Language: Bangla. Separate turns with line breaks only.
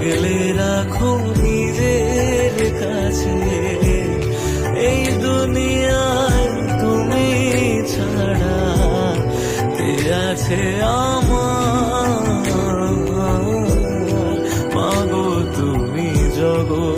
আগলে রাখো নিজের কাছে, এই দুনিয়ায় তুমি ছাড়া কে আছে আমার। মাগো তুমি জগৎ